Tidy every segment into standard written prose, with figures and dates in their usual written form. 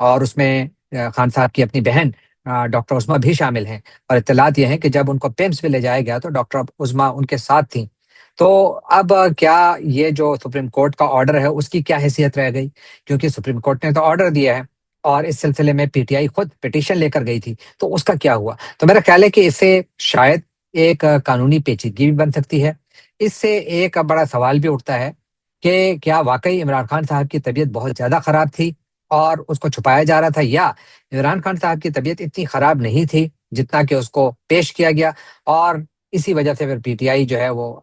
اور اس میں خان صاحب کی اپنی بہن ڈاکٹر عظما بھی شامل ہیں، اور اطلاعات یہ ہیں کہ جب ان کو پیمس میں لے جایا گیا تو ڈاکٹر عظما ان کے ساتھ تھیں۔ تو اب کیا یہ جو سپریم کورٹ کا آرڈر ہے اس کی کیا حیثیت رہ گئی؟ کیونکہ سپریم کورٹ نے تو آرڈر دیا ہے اور اس سلسلے میں پی ٹی آئی خود پٹیشن لے کر گئی تھی، تو اس کا کیا ہوا؟ تو میرا خیال ہے کہ اس سے شاید ایک قانونی پیچیدگی بھی بن سکتی ہے۔ اس سے ایک بڑا سوال بھی اٹھتا ہے کہ کیا واقعی عمران خان صاحب کی طبیعت بہت زیادہ خراب تھی اور اس کو چھپایا جا رہا تھا، یا عمران خان صاحب کی طبیعت اتنی خراب نہیں تھی جتنا کہ اس کو پیش کیا گیا، اور اسی وجہ سے پھر پی ٹی آئی جو ہے وہ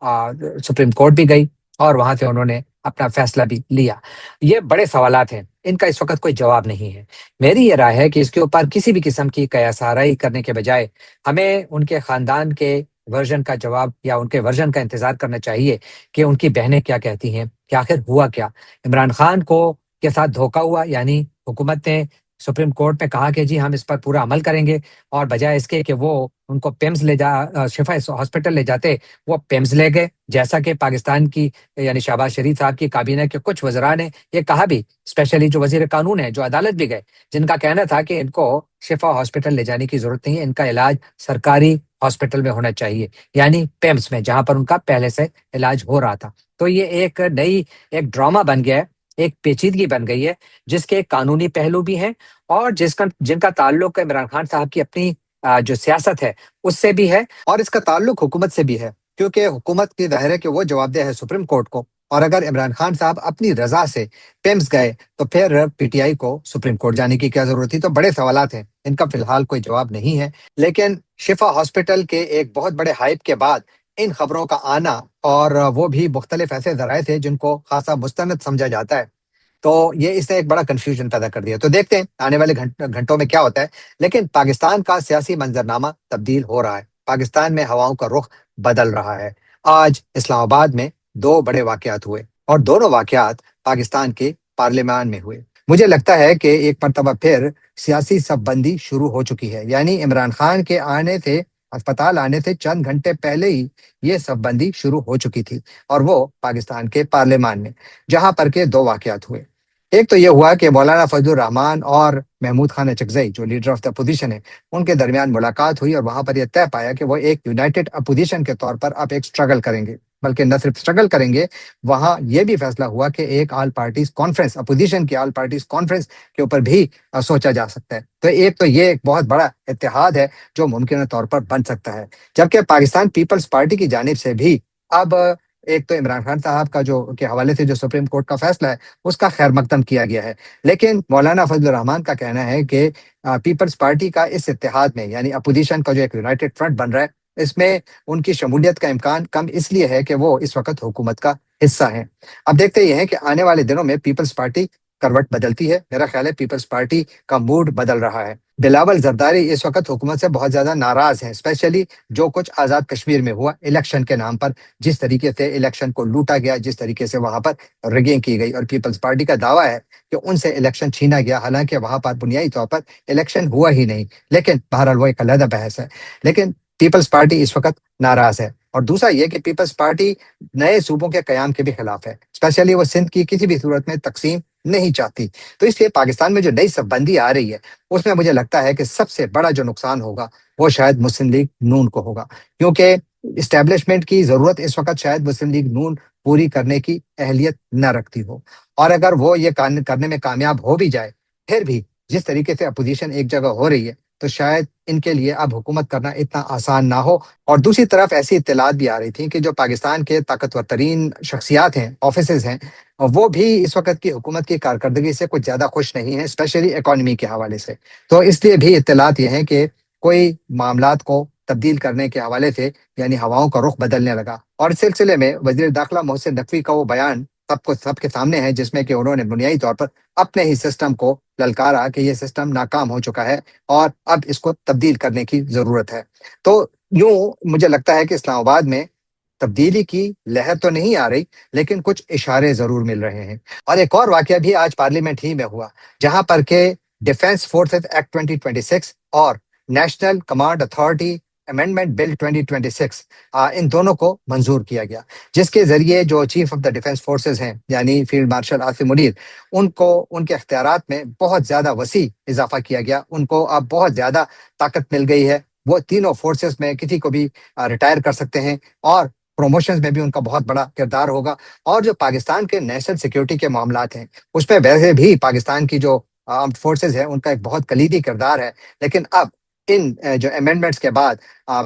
سپریم کورٹ بھی گئی اور وہاں سے انہوں نے اپنا فیصلہ بھی لیا۔ یہ بڑے سوالات ہیں، ان کا اس وقت کوئی جواب نہیں ہے۔ میری یہ رائے ہے کہ اس کے اوپر کسی بھی قسم کی قیاس آرائی کرنے کے بجائے ہمیں ان کے خاندان کے ورژن کا جواب یا ان کے ورژن کا انتظار کرنا چاہیے کہ ان کی بہنیں کیا کہتی ہیں کہ آخر ہوا کیا۔ عمران خان کو کے ساتھ دھوکہ ہوا، یعنی حکومت نے سپریم کورٹ میں کہا کہ جی ہم اس پر پورا عمل کریں گے، اور بجائے اس کے کہ وہ ان کو پیمز لے شفا ہاسپٹل لے جاتے، وہ پیمز لے گئے، جیسا کہ پاکستان کی یعنی شہباز شریف صاحب کی کابینہ کے کچھ وزراء نے یہ کہا بھی، اسپیشلی جو وزیر قانون ہے جو عدالت بھی گئے، جن کا کہنا تھا کہ ان کو شفا ہاسپٹل لے جانے کی ضرورت نہیں ہے، ان کا علاج سرکاری ہاسپٹل میں ہونا چاہیے، یعنی پیمز میں، جہاں پر ان کا پہلے سے علاج ہو رہا تھا۔ تو یہ ایک نئی ایک ڈرامہ بن گیا ہے، ایک پیچیدگی بن گئی ہے، جس کے قانونی پہلو بھی ہیں اور جن کا تعلق عمران خان صاحب کی اپنی جو سیاست ہے اس سے بھی ہے، اور اس کا تعلق حکومت سے بھی ہے، کیونکہ حکومت کی ظاہر ہے کہ وہ جواب دہ ہے سپریم کورٹ کو، اور اگر عمران خان صاحب اپنی رضا سے پیمز گئے تو پھر پی ٹی آئی کو سپریم کورٹ جانے کی کیا ضرورت تھی؟ تو بڑے سوالات ہیں، ان کا فی الحال کوئی جواب نہیں ہے۔ لیکن شفا ہاسپٹل کے ایک بہت بڑے ہائپ کے بعد ان خبروں کا آنا، اور وہ بھی مختلف ایسے ذرائع تھے جن کو خاصا مستند سمجھا جاتا ہے، تو یہ اس نے ایک بڑا کنفیوژن پیدا کر دیا۔ تو دیکھتے ہیں آنے والے گھنٹوں میں کیا ہوتا ہے، لیکن پاکستان کا سیاسی منظرنامہ تبدیل ہو رہا ہے، پاکستان میں ہواؤں کا رخ بدل رہا ہے۔ آج اسلام آباد میں دو بڑے واقعات ہوئے، اور دونوں واقعات پاکستان کے پارلیمان میں ہوئے۔ مجھے لگتا ہے کہ ایک مرتبہ پھر سیاسی صف بندی شروع ہو چکی ہے، یعنی عمران خان کے اسپتال آنے سے چند گھنٹے پہلے ہی یہ صف بندی شروع ہو چکی تھی، اور وہ پاکستان کے پارلیمان میں، جہاں پر کے دو واقعات ہوئے۔ ایک تو یہ ہوا کہ مولانا فضل الرحمان اور محمود خان اچکزئی جو لیڈر آف دا اپوزیشن ہے، ان کے درمیان ملاقات ہوئی، اور وہاں پر یہ طے پایا کہ وہ ایک یونائٹڈ اپوزیشن کے طور پر اب ایک سٹرگل کریں گے، بلکہ نہ صرف سٹرگل کریں گے، وہاں یہ بھی فیصلہ ہوا کہ ایک آل پارٹیز کانفرنس، اپوزیشن کی آل پارٹیز کانفرنس کے اوپر بھی سوچا جا سکتا ہے۔ تو ایک تو یہ ایک بہت بڑا اتحاد ہے جو ممکنہ طور پر بن سکتا ہے، جبکہ پاکستان پیپلز پارٹی کی جانب سے بھی اب ایک تو عمران خان صاحب کا جو کے حوالے سے جو سپریم کورٹ کا فیصلہ ہے اس کا خیر مقدم کیا گیا ہے، لیکن مولانا فضل الرحمان کا کہنا ہے کہ پیپلز پارٹی کا اس اتحاد میں، یعنی اپوزیشن کا جو ایک یونائٹڈ فرنٹ بن رہا ہے، اس میں ان کی شمولیت کا امکان کم اس لیے ہے کہ وہ اس وقت حکومت کا حصہ ہیں۔ اب دیکھتے یہ ہیں کہ آنے والے دنوں میں پیپلز پارٹی کروٹ بدلتی ہے، میرا خیال ہے پیپلز پارٹی کا موڈ بدل رہا ہے۔ بلاول زرداری اس وقت حکومت سے بہت زیادہ ناراض ہیں، اسپیشلی جو کچھ آزاد کشمیر میں ہوا الیکشن کے نام پر، جس طریقے سے الیکشن کو لوٹا گیا، جس طریقے سے وہاں پر ریگنگ کی گئی، اور پیپلز پارٹی کا دعویٰ ہے کہ ان سے الیکشن چھینا گیا، حالانکہ وہاں پر بنیادی طور پر الیکشن ہوا ہی نہیں، لیکن بہرحال وہ ایک علیحدہ بحث ہے۔ لیکن پیپلز پارٹی اس وقت ناراض ہے، اور دوسرا یہ کہ پیپلز پارٹی نئے صوبوں کے قیام کے بھی خلاف ہے، اسپیشلی وہ سندھ کی کسی بھی صورت میں تقسیم نہیں چاہتی۔ تو اس لیے پاکستان میں جو نئی صف بندی آ رہی ہے اس میں مجھے لگتا ہے کہ سب سے بڑا جو نقصان ہوگا وہ شاید مسلم لیگ نون کو ہوگا، کیونکہ اسٹیبلشمنٹ کی ضرورت اس وقت شاید مسلم لیگ نون پوری کرنے کی اہلیت نہ رکھتی ہو، اور اگر وہ یہ کرنے میں کامیاب ہو بھی جائے، پھر بھی جس طریقے سے اپوزیشن ایک جگہ ہو رہی ہے تو شاید ان کے لیے اب حکومت کرنا اتنا آسان نہ ہو۔ اور دوسری طرف ایسی اطلاعات بھی آ رہی تھیں کہ جو پاکستان کے طاقتور ترین شخصیات ہیں، آفیسز ہیں، وہ بھی اس وقت کی حکومت کی کارکردگی سے کچھ زیادہ خوش نہیں ہیں، اسپیشلی اکانومی کے حوالے سے۔ تو اس لیے بھی اطلاعات یہ ہیں کہ کوئی معاملات کو تبدیل کرنے کے حوالے سے، یعنی ہواؤں کا رخ بدلنے لگا۔ اور اس سلسلے میں وزیر داخلہ محسن نقوی کا وہ بیان سب کے سامنے ہے، جس میں کہ انہوں نے بنیادی طور پر اپنے ہی سسٹم کو للکارا کہ یہ سسٹم ناکام ہو چکا ہے اور اب اس کو تبدیل کرنے کی ضرورت ہے۔ تو یوں مجھے لگتا ہے کہ اسلام آباد میں تبدیلی کی لہر تو نہیں آ رہی، لیکن کچھ اشارے ضرور مل رہے ہیں۔ اور ایک اور واقعہ بھی آج پارلیمنٹ ہی میں ہوا، جہاں پر کہ ڈیفینس فورسز ایکٹ 2026 اور نیشنل کمانڈ اتھارٹی امینڈمنٹ بل 2026 ان دونوں کو منظور کیا گیا، جس کے ذریعے جو chief of the defence forces ہیں یعنی فیلڈ مارشل عاصم منیر، ان کو ان کے اختیارات میں بہت زیادہ وسیع اضافہ کیا گیا، ان کو اب بہت زیادہ طاقت مل گئی ہے، وہ تینوں فورسز میں کسی کو بھی ریٹائر کر سکتے ہیں اور پروموشنز میں بھی ان کا بہت بڑا کردار ہوگا۔ اور جو پاکستان کے نیشنل سیکیورٹی کے معاملات ہیں اس پہ ویسے بھی پاکستان کی جو آرمڈ فورسز ہے ان کا ایک بہت کلیدی کردار ہے، لیکن اب ان جو امینڈمنٹس کے بعد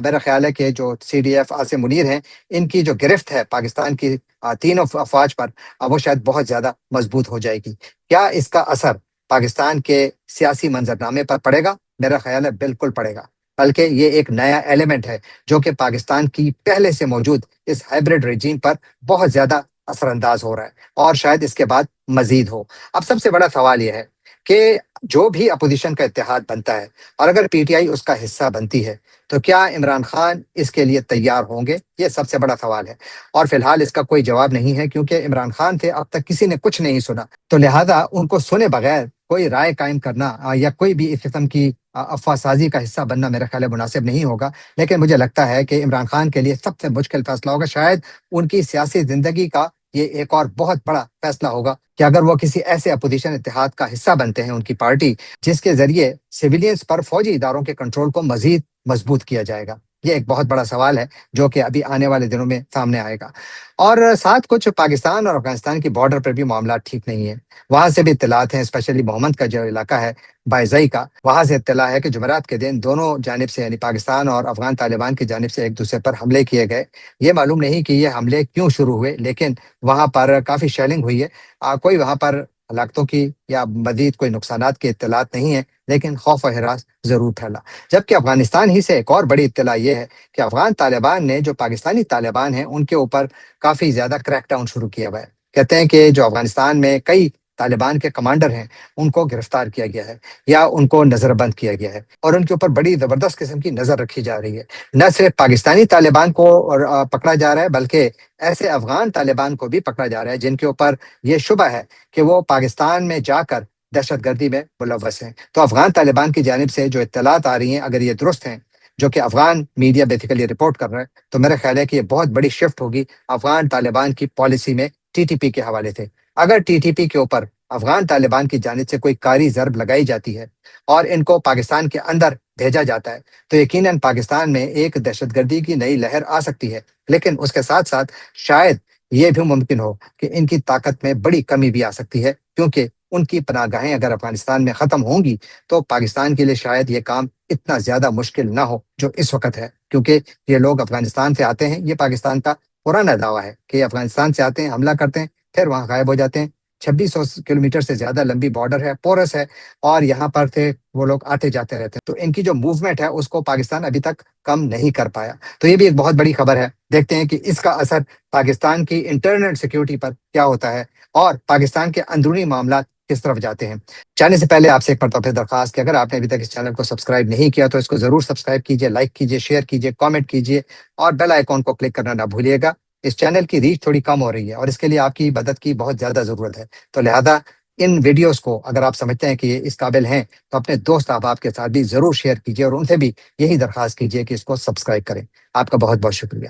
میرا خیال ہے کہ جو C D F Asim Munir ہیں، ان کی جو گرفت ہے پاکستان کی تینوں افواج پر، وہ شاید بہت زیادہ مضبوط ہو جائے گی۔ کیا اس کا اثر پاکستان کے سیاسی منظرنامے پر پڑے گا؟ میرا خیال ہے بالکل پڑے گا، بلکہ یہ ایک نیا ایلیمنٹ ہے جو کہ پاکستان کی پہلے سے موجود اس ہائبرڈ رجیم پر بہت زیادہ اثر انداز ہو رہا ہے، اور شاید اس کے بعد مزید ہو۔ اب سب سے بڑا سوال یہ ہے کہ جو بھی اپوزیشن کا اتحاد بنتا ہے اور اگر پی ٹی آئی اس کا حصہ بنتی ہے تو کیا عمران خان اس کے لیے تیار ہوں گے؟ یہ سب سے بڑا سوال ہے، اور فی الحال اس کا کوئی جواب نہیں ہے، کیونکہ عمران خان تھے اب تک کسی نے کچھ نہیں سنا، تو لہٰذا ان کو سنے بغیر کوئی رائے قائم کرنا یا کوئی بھی اس قسم کی افواہ سازی کا حصہ بننا میرا خیال ہے مناسب نہیں ہوگا۔ لیکن مجھے لگتا ہے کہ عمران خان کے لیے سب سے مشکل فیصلہ ہوگا، شاید ان کی سیاسی زندگی کا یہ ایک اور بہت بڑا فیصلہ ہوگا کہ اگر وہ کسی ایسے اپوزیشن اتحاد کا حصہ بنتے ہیں، ان کی پارٹی جس کے ذریعے سویلینز پر فوجی اداروں کے کنٹرول کو مزید مضبوط کیا جائے گا۔ یہ ایک بہت بڑا سوال ہے جو کہ ابھی آنے والے دنوں میں سامنے آئے گا۔ اور ساتھ کچھ پاکستان اور افغانستان کی بارڈر پر بھی معاملات ٹھیک نہیں ہیں، وہاں سے بھی اطلاعات ہیں، اسپیشلی محمد کا جو علاقہ ہے بائزائی کا، وہاں سے اطلاع ہے کہ جمعرات کے دن دونوں جانب سے یعنی پاکستان اور افغان طالبان کی جانب سے ایک دوسرے پر حملے کیے گئے۔ یہ معلوم نہیں کہ یہ حملے کیوں شروع ہوئے، لیکن وہاں پر کافی شیلنگ ہوئی ہے، کوئی وہاں پر ہلاکتوں کی یا مزید کوئی نقصانات کی اطلاعات نہیں ہیں، لیکن خوف و ہراس ضرور پھیلا۔ جبکہ افغانستان ہی سے ایک اور بڑی اطلاع یہ ہے کہ افغان طالبان نے جو پاکستانی طالبان ہیں ان کے اوپر کافی زیادہ کریک ڈاؤن شروع کیا ہوا ہے۔ کہتے ہیں کہ جو افغانستان میں کئی طالبان کے کمانڈر ہیں ان کو گرفتار کیا گیا ہے یا ان کو نظر بند کیا گیا ہے، اور ان کے اوپر بڑی زبردست قسم کی نظر رکھی جا رہی ہے۔ نہ صرف پاکستانی طالبان کو پکڑا جا رہا ہے، بلکہ ایسے افغان طالبان کو بھی پکڑا جا رہا ہے جن کے اوپر یہ شبہ ہے کہ وہ پاکستان میں جا کر دہشت گردی میں ملوث ہیں۔ تو افغان طالبان کی جانب سے جو اطلاعات آ رہی ہیں، اگر یہ درست ہیں، جو کہ افغان میڈیا بیسیکلی رپورٹ کر رہا ہے، تو میرا خیال ہے کہ یہ بہت بڑی شفٹ ہوگی افغان طالبان کی پالیسی میں ٹی ٹی پی کے حوالے سے۔ اگر ٹی ٹی پی کے اوپر افغان طالبان کی جانب سے کوئی کاری ضرب لگائی جاتی ہے اور ان کو پاکستان کے اندر بھیجا جاتا ہے تو یقیناً پاکستان میں ایک دہشت گردی کی نئی لہر آ سکتی ہے، لیکن اس کے ساتھ ساتھ شاید یہ بھی ممکن ہو کہ ان کی طاقت میں بڑی کمی بھی آ سکتی ہے، کیونکہ ان کی پناہ گاہیں اگر افغانستان میں ختم ہوں گی تو پاکستان کے لیے شاید یہ کام اتنا زیادہ مشکل نہ ہو جو اس وقت ہے، کیونکہ یہ لوگ افغانستان سے آتے ہیں، یہ پاکستان کا پرانا دعویٰ ہے کہ یہ افغانستان سے آتے ہیں، حملہ کرتے ہیں، پھر وہاں غائب ہو جاتے ہیں۔ 2600 کلومیٹر سے زیادہ لمبی بارڈر ہے، پورس ہے، اور یہاں پر سے وہ لوگ آتے جاتے رہتے ہیں، تو ان کی جو موومنٹ ہے اس کو پاکستان ابھی تک کم نہیں کر پایا۔ تو یہ بھی ایک بہت بڑی خبر ہے، دیکھتے ہیں کہ اس کا اثر پاکستان کی انٹرنل سیکیورٹی پر کیا ہوتا ہے اور پاکستان کے اندرونی معاملات کس طرف جاتے ہیں۔ جانے سے پہلے آپ سے ایک مرتبہ درخواست کہ اگر آپ نے ابھی تک اس چینل کو سبسکرائب نہیں کیا تو اس کو ضرور سبسکرائب کیجئے، لائک کیجئے، شیئر کیجئے، کامنٹ کیجئے، اور بیل آئیکن کو کلک کرنا نہ بھولیے گا۔ اس چینل کی ریچ تھوڑی کم ہو رہی ہے اور اس کے لیے آپ کی مدد کی بہت زیادہ ضرورت ہے، تو لہذا ان ویڈیوز کو اگر آپ سمجھتے ہیں کہ یہ اس قابل ہیں تو اپنے دوست احباب کے ساتھ بھی ضرور شیئر کیجئے اور ان سے بھی یہی درخواست کیجئے کہ اس کو سبسکرائب کریں۔ آپ کا بہت بہت شکریہ۔